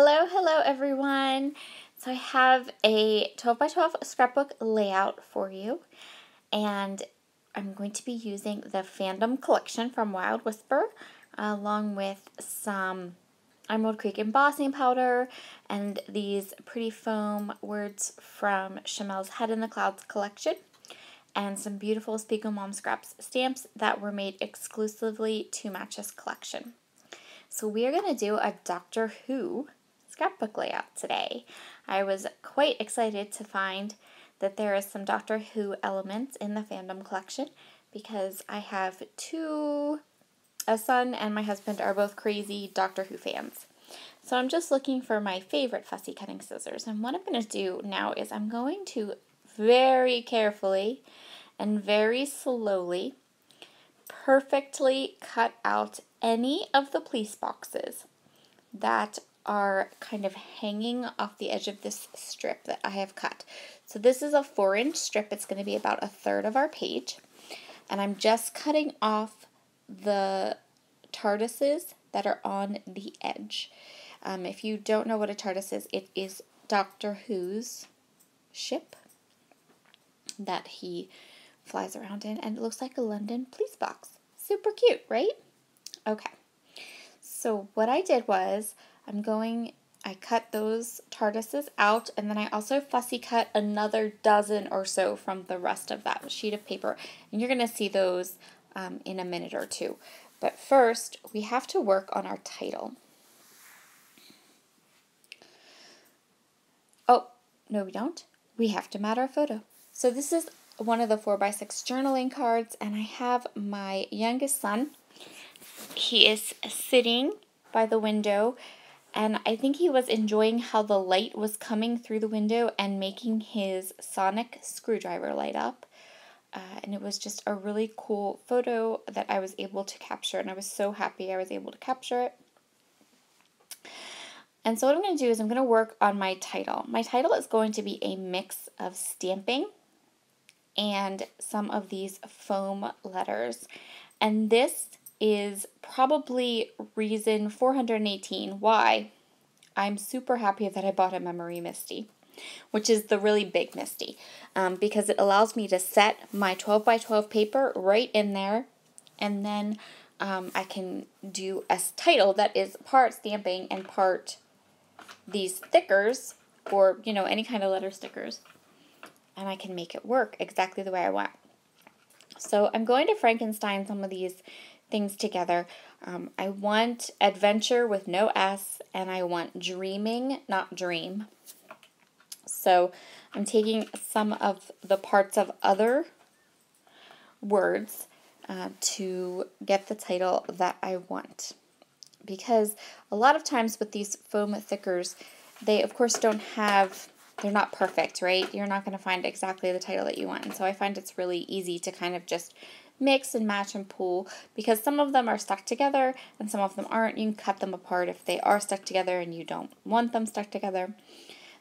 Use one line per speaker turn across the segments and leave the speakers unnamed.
Hello everyone. So I have a 12 by 12 scrapbook layout for you, and I'm going to be using the Fandom collection from Wild Whisper, along with some Emerald Creek embossing powder and these pretty foam words from Chamel's Head in the Clouds collection, and some beautiful Speak O Mom Scraps stamps that were made exclusively to match this collection. So we are going to do a Doctor Who scrapbook layout today. I was quite excited to find that there is some Doctor Who elements in the Fandom collection because I have a son and my husband are both crazy Doctor Who fans. So I'm just looking for my favorite fussy cutting scissors, and what I'm going to do now is I'm going to very carefully and very slowly perfectly cut out any of the police boxes that are kind of hanging off the edge of this strip that I have cut. So this is a 4-inch strip. It's going to be about 1/3 of our page. And I'm just cutting off the TARDISes that are on the edge. If you don't know what a TARDIS is, it is Doctor Who's ship that he flies around in, and it looks like a London police box. Super cute, right? Okay. So what I did was I cut those TARDISes out, and then I also fussy cut another dozen or so from the rest of that sheet of paper. And you're going to see those in a minute or two. But first, we have to work on our title. Oh, no we don't. We have to mat our photo. So this is one of the 4x6 journaling cards, and I have my youngest son. He is sitting by the window, and I think he was enjoying how the light was coming through the window and making his sonic screwdriver light up. And it was just a really cool photo that I was able to capture, and I was so happy I was able to capture it. And so what I'm going to do is I'm going to work on my title. My title is going to be a mix of stamping and some of these foam letters. And this is probably reason 418 why I'm super happy that I bought a Memory Misty, which is the really big Misty, because it allows me to set my 12 by 12 paper right in there, and then I can do a title that is part stamping and part these stickers, or any kind of letter stickers, and I can make it work exactly the way I want. So I'm going to Frankenstein some of these things together. I want adventure with no S, and I want dreaming, not dream. So I'm taking some of the parts of other words to get the title that I want. Because a lot of times with these foam thickers, they of course they're not perfect, right? You're not going to find exactly the title that you want. And so I find it's really easy to kind of just mix and match and pull, because some of them are stuck together and some of them aren't. You can cut them apart if they are stuck together and you don't want them stuck together.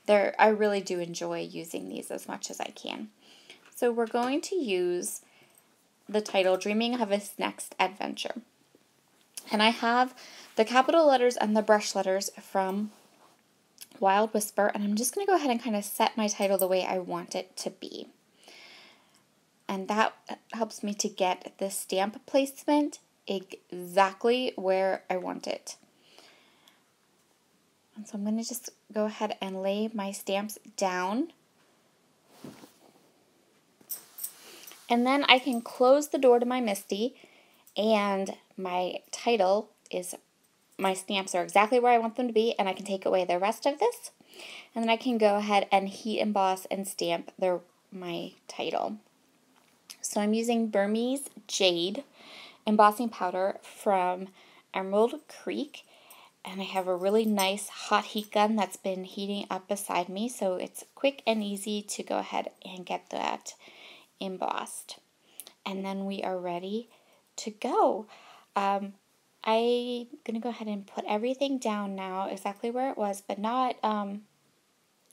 I really do enjoy using these as much as I can. So we're going to use the title, Dreaming of His Next Adventure. And I have the capital letters and the brush letters from Wild Whisper, and I'm just going to go ahead and kind of set my title the way I want it to be. And that helps me to get the stamp placement exactly where I want it. And so I'm going to just go ahead and lay my stamps down. And then I can close the door to my Misty, and my title is, my stamps are exactly where I want them to be, and I can take away the rest of this. And then I can go ahead and heat emboss and stamp my title. So I'm using Burmese Jade embossing powder from Emerald Creek, and I have a really nice hot heat gun that's been heating up beside me, so it's quick and easy to go ahead and get that embossed. And then we are ready to go. I'm going to go ahead and put everything down now exactly where it was, but not in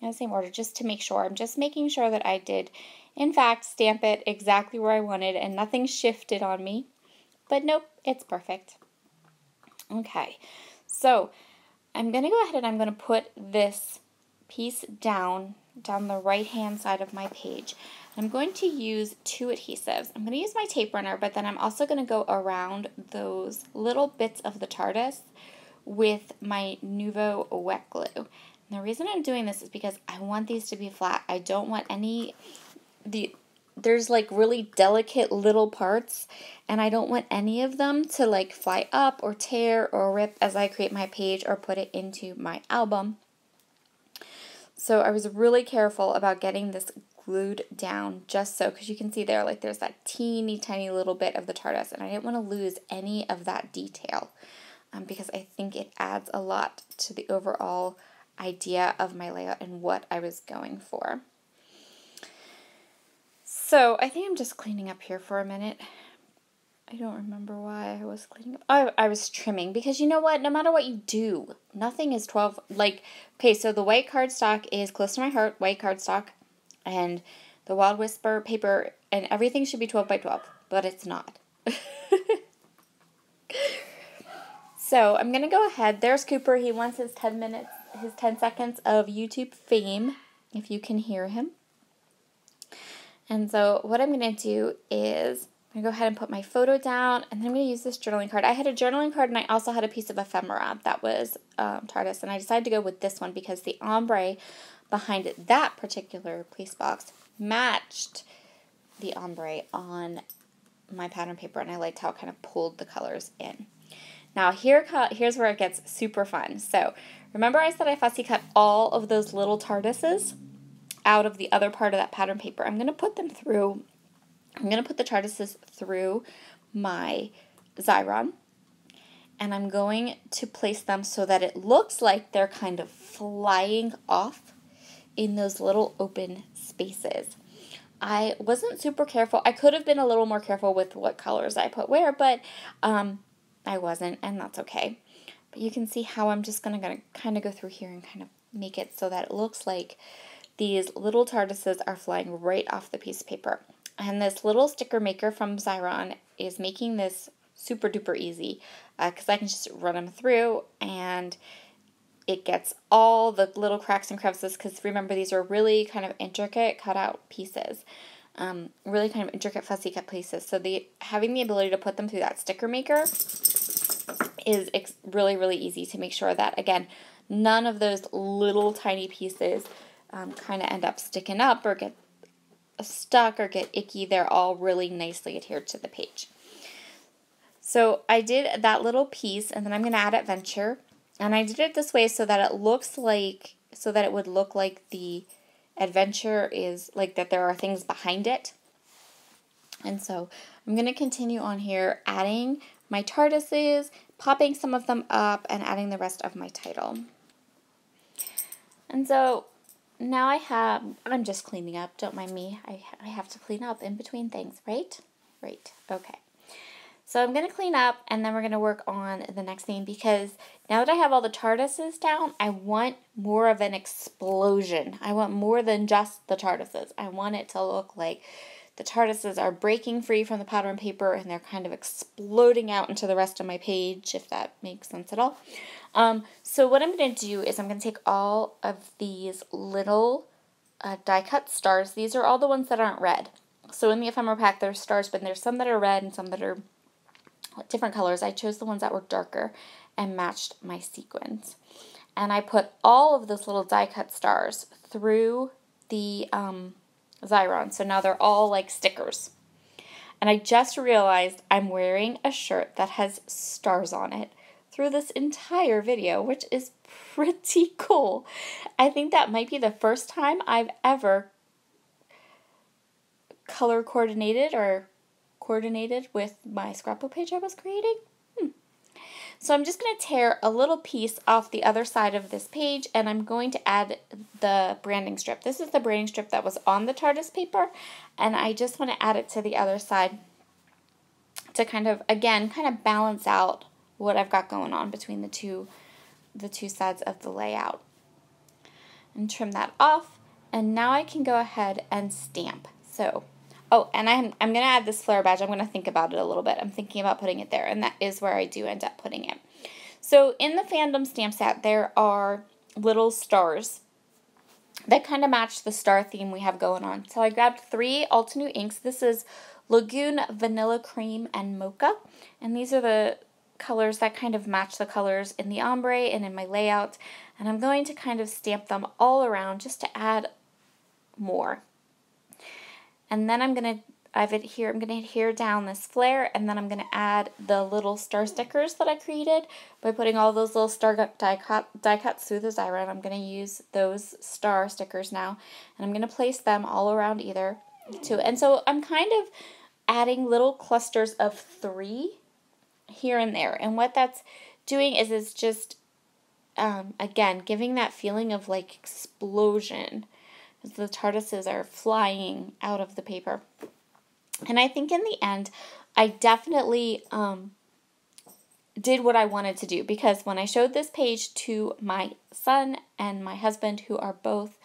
the same order, just to make sure. I'm just making sure that I did, in fact, stamp it exactly where I wanted and nothing shifted on me. But nope, it's perfect. Okay, so I'm going to go ahead and I'm going to put this piece down the right-hand side of my page. I'm going to use 2 adhesives. I'm going to use my tape runner, but then I'm also going to go around those little bits of the TARDIS with my Nuvo wet glue. And the reason I'm doing this is because I want these to be flat. I don't want there's like really delicate little parts, and I don't want any of them to like fly up or tear or rip as I create my page or put it into my album. So I was really careful about getting this glued down just so, because you can see there, like there's that teeny tiny little bit of the TARDIS, and I didn't want to lose any of that detail because I think it adds a lot to the overall idea of my layout and what I was going for. So I think I'm just cleaning up here for a minute. I don't remember why I was cleaning up. Oh, I was trimming, because you know what? No matter what you do, nothing is 12. Like, okay, so the white cardstock is close to my heart, white cardstock, and the Wild Whisper paper, and everything should be 12 by 12, but it's not. So I'm going to go ahead. There's Cooper. He wants his 10 minutes, his 10 seconds of YouTube fame, if you can hear him. And so what I'm going to do is I'm going to go ahead and put my photo down, and then I'm going to use this journaling card. I had a journaling card, and I also had a piece of ephemera that was TARDIS, and I decided to go with this one because the ombre behind that particular piece box matched the ombre on my pattern paper, and I liked how it kind of pulled the colors in. Now here's where it gets super fun. So remember I said I fussy cut all of those little TARDISes out of the other part of that pattern paper. I'm going to put the TARDISes through my Xyron, and I'm going to place them so that it looks like they're kind of flying off in those little open spaces. I wasn't super careful. I could have been a little more careful with what colors I put where, but I wasn't, and that's okay. But you can see how I'm just going to kind of go through here and kind of make it so that it looks like these little TARDISes are flying right off the piece of paper. And this little sticker maker from Xyron is making this super duper easy because I can just run them through and it gets all the little cracks and crevices, because remember these are really kind of intricate cut out pieces. Really kind of intricate fussy cut pieces. So having the ability to put them through that sticker maker is really, really easy to make sure that, again, none of those little tiny pieces kind of end up sticking up or get stuck or get icky. They're all really nicely adhered to the page. So I did that little piece, and then I'm going to add adventure. And I did it this way so that it would look like the adventure is like that there are things behind it. And so I'm going to continue on here adding my TARDISes, popping some of them up, and adding the rest of my title. And so now I'm just cleaning up, don't mind me. I have to clean up in between things, right? Right, okay. So I'm going to clean up, and then we're going to work on the next thing, because now that I have all the TARDISes down, I want more of an explosion. I want more than just the TARDISes. I want it to look like the TARDISes are breaking free from the pattern paper, and they're kind of exploding out into the rest of my page, if that makes sense at all. So what I'm going to do is I'm going to take all of these little die-cut stars. These are all the ones that aren't red. So in the ephemera pack, there's stars, but there's some that are red and some that are different colors. I chose the ones that were darker and matched my sequins. And I put all of those little die-cut stars through the Xyron. So now they're all like stickers. And I just realized I'm wearing a shirt that has stars on it through this entire video, which is pretty cool. I think that might be the first time I've ever color coordinated with my scrapbook page I was creating. So I'm just going to tear a little piece off the other side of this page, and I'm going to add the branding strip. This is the branding strip that was on the TARDIS paper, and I just want to add it to the other side to kind of balance out what I've got going on between the two sides of the layout. And trim that off, and now I can go ahead and stamp. So, oh, and I'm going to add this flare badge. I'm going to think about it a little bit. I'm thinking about putting it there, and that is where I do end up putting it. So in the fandom stamp set, there are little stars that kind of match the star theme we have going on. So I grabbed 3 Altenew inks. This is Lagoon, Vanilla Cream, and Mocha. And these are the colors that kind of match the colors in the ombre and in my layout. And I'm going to kind of stamp them all around just to add more. And then I'm going to adhere down this flare, and then I'm going to add the little star stickers that I created by putting all those little star die cuts through the Sara, and I'm going to use those star stickers now, and I'm going to place them all around either two. And so I'm kind of adding little clusters of 3 here and there, and what that's doing is it's just, again, giving that feeling of like explosion as the TARDISes are flying out of the paper. And I think in the end, I definitely did what I wanted to do, because when I showed this page to my son and my husband, who are both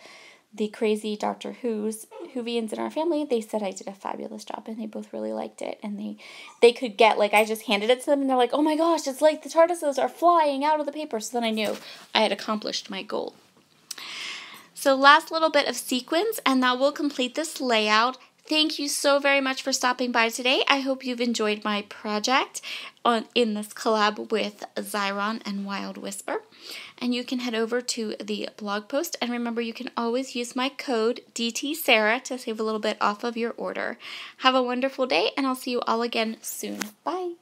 the crazy Doctor Whovians in our family, they said I did a fabulous job, and they both really liked it. And they could get, like, I just handed it to them, and they're like, oh my gosh, it's like the TARDISes are flying out of the paper. So then I knew I had accomplished my goal. So last little bit of sequins, and that will complete this layout. Thank you so very much for stopping by today. I hope you've enjoyed my project in this collab with Xyron and Wild Whisper. And you can head over to the blog post. And remember, you can always use my code DTSara to save a little bit off of your order. Have a wonderful day, and I'll see you all again soon. Bye.